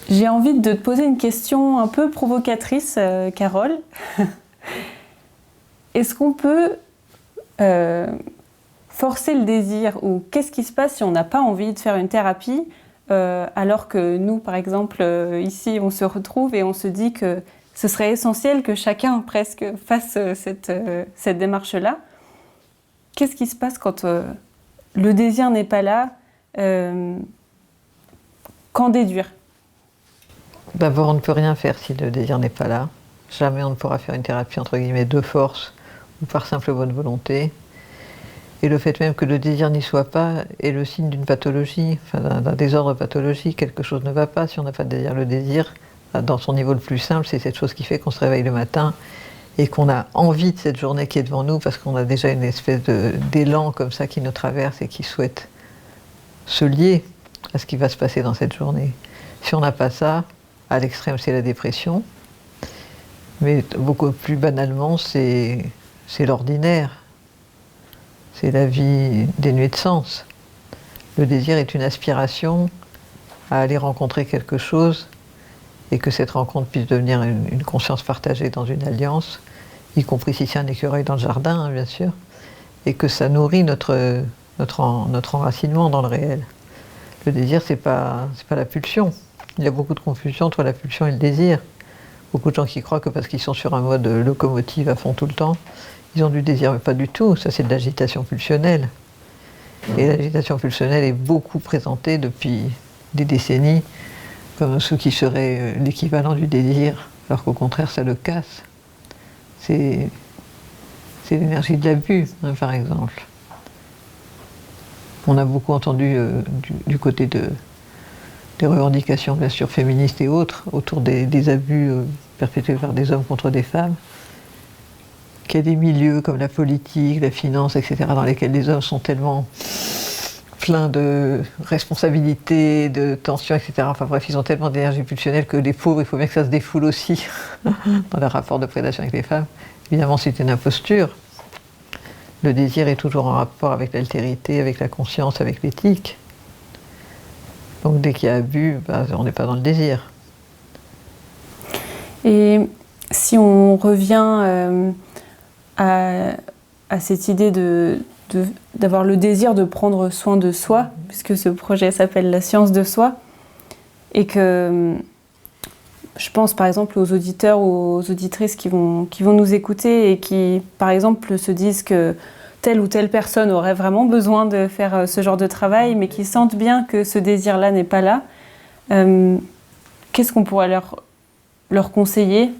J'ai envie de te poser une question un peu provocatrice, Carole. Est-ce qu'on peut forcer le désir, ou qu'est-ce qui se passe si on n'a pas envie de faire une thérapie alors que nous, par exemple, ici, on se retrouve et on se dit que ce serait essentiel que chacun presque fasse cette démarche-là. Qu'est-ce qui se passe quand le désir n'est pas là? Qu'en déduire? D'abord, on ne peut rien faire si le désir n'est pas là. Jamais on ne pourra faire une thérapie entre guillemets de force ou par simple bonne volonté. Et le fait même que le désir n'y soit pas est le signe d'une pathologie, enfin d'un désordre pathologique. Quelque chose ne va pas si on n'a pas de désir. Le désir, dans son niveau le plus simple, c'est cette chose qui fait qu'on se réveille le matin et qu'on a envie de cette journée qui est devant nous parce qu'on a déjà une espèce d'élan comme ça qui nous traverse et qui souhaite se lier à ce qui va se passer dans cette journée. Si on n'a pas ça, à l'extrême c'est la dépression, mais beaucoup plus banalement c'est l'ordinaire. C'est la vie dénuée de sens. Le désir est une aspiration à aller rencontrer quelque chose et que cette rencontre puisse devenir une conscience partagée dans une alliance, y compris si c'est un écureuil dans le jardin, hein, bien sûr, et que ça nourrit notre enracinement dans le réel. Le désir, c'est pas la pulsion. Il y a beaucoup de confusion entre la pulsion et le désir. Beaucoup de gens qui croient que parce qu'ils sont sur un mode locomotive à fond tout le temps, ils ont du désir, mais pas du tout. Ça, c'est de l'agitation pulsionnelle. Et l'agitation pulsionnelle est beaucoup présentée depuis des décennies comme ce qui serait l'équivalent du désir, alors qu'au contraire, ça le casse. C'est l'énergie de l'abus, hein, par exemple. On a beaucoup entendu du côté des revendications, bien sûr, féministes et autres, autour des abus perpétrés par des hommes contre des femmes, qu'il y a des milieux comme la politique, la finance, etc., dans lesquels les hommes sont tellement pleins de responsabilités, de tensions, etc. Enfin bref, ils ont tellement d'énergie pulsionnelle que les pauvres, il faut bien que ça se défoule aussi dans leur rapport de prédation avec les femmes. Évidemment, c'est une imposture. Le désir est toujours en rapport avec l'altérité, avec la conscience, avec l'éthique. Donc dès qu'il y a abus, on n'est pas dans le désir. Et si on revient à cette idée d'avoir le désir de prendre soin de soi, puisque ce projet s'appelle La science de soi, et que je pense par exemple aux auditeurs ou aux auditrices qui vont nous écouter et qui, par exemple, se disent que telle ou telle personne aurait vraiment besoin de faire ce genre de travail, mais qui sentent bien que ce désir-là n'est pas là. Qu'est-ce qu'on pourrait leur conseiller?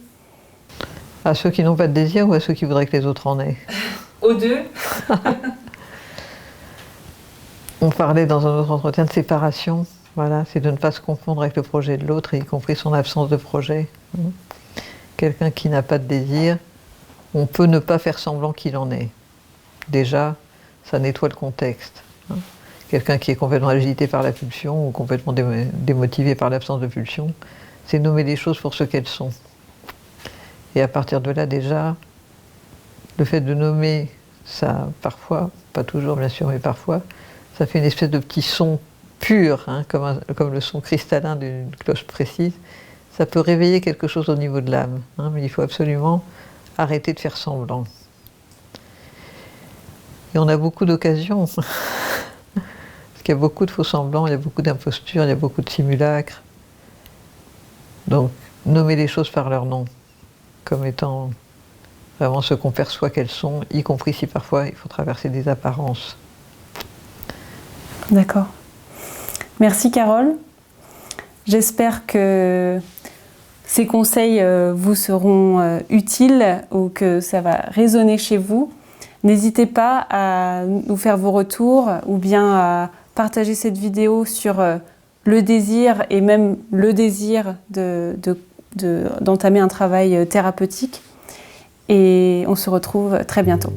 À ceux qui n'ont pas de désir ou à ceux qui voudraient que les autres en aient? Aux deux. On parlait dans un autre entretien de séparation. Voilà, c'est de ne pas se confondre avec le projet de l'autre, y compris son absence de projet. Quelqu'un qui n'a pas de désir, on peut ne pas faire semblant qu'il en ait. Déjà, ça nettoie le contexte. Quelqu'un qui est complètement agité par la pulsion ou complètement démotivé par l'absence de pulsion, c'est nommer les choses pour ce qu'elles sont. Et à partir de là, déjà, le fait de nommer ça, parfois, pas toujours bien sûr, mais parfois, ça fait une espèce de petit son pur, hein, comme le son cristallin d'une cloche précise. Ça peut réveiller quelque chose au niveau de l'âme, hein, mais il faut absolument arrêter de faire semblant. Et on a beaucoup d'occasions, parce qu'il y a beaucoup de faux semblants, il y a beaucoup d'impostures, il y a beaucoup de simulacres. Donc, nommer les choses par leur nom, comme étant vraiment ce qu'on perçoit qu'elles sont, y compris si parfois il faut traverser des apparences. D'accord. Merci Carole. J'espère que ces conseils vous seront utiles ou que ça va résonner chez vous. N'hésitez pas à nous faire vos retours ou bien à partager cette vidéo sur le désir et même le désir d'entamer un travail thérapeutique. Et on se retrouve très bientôt.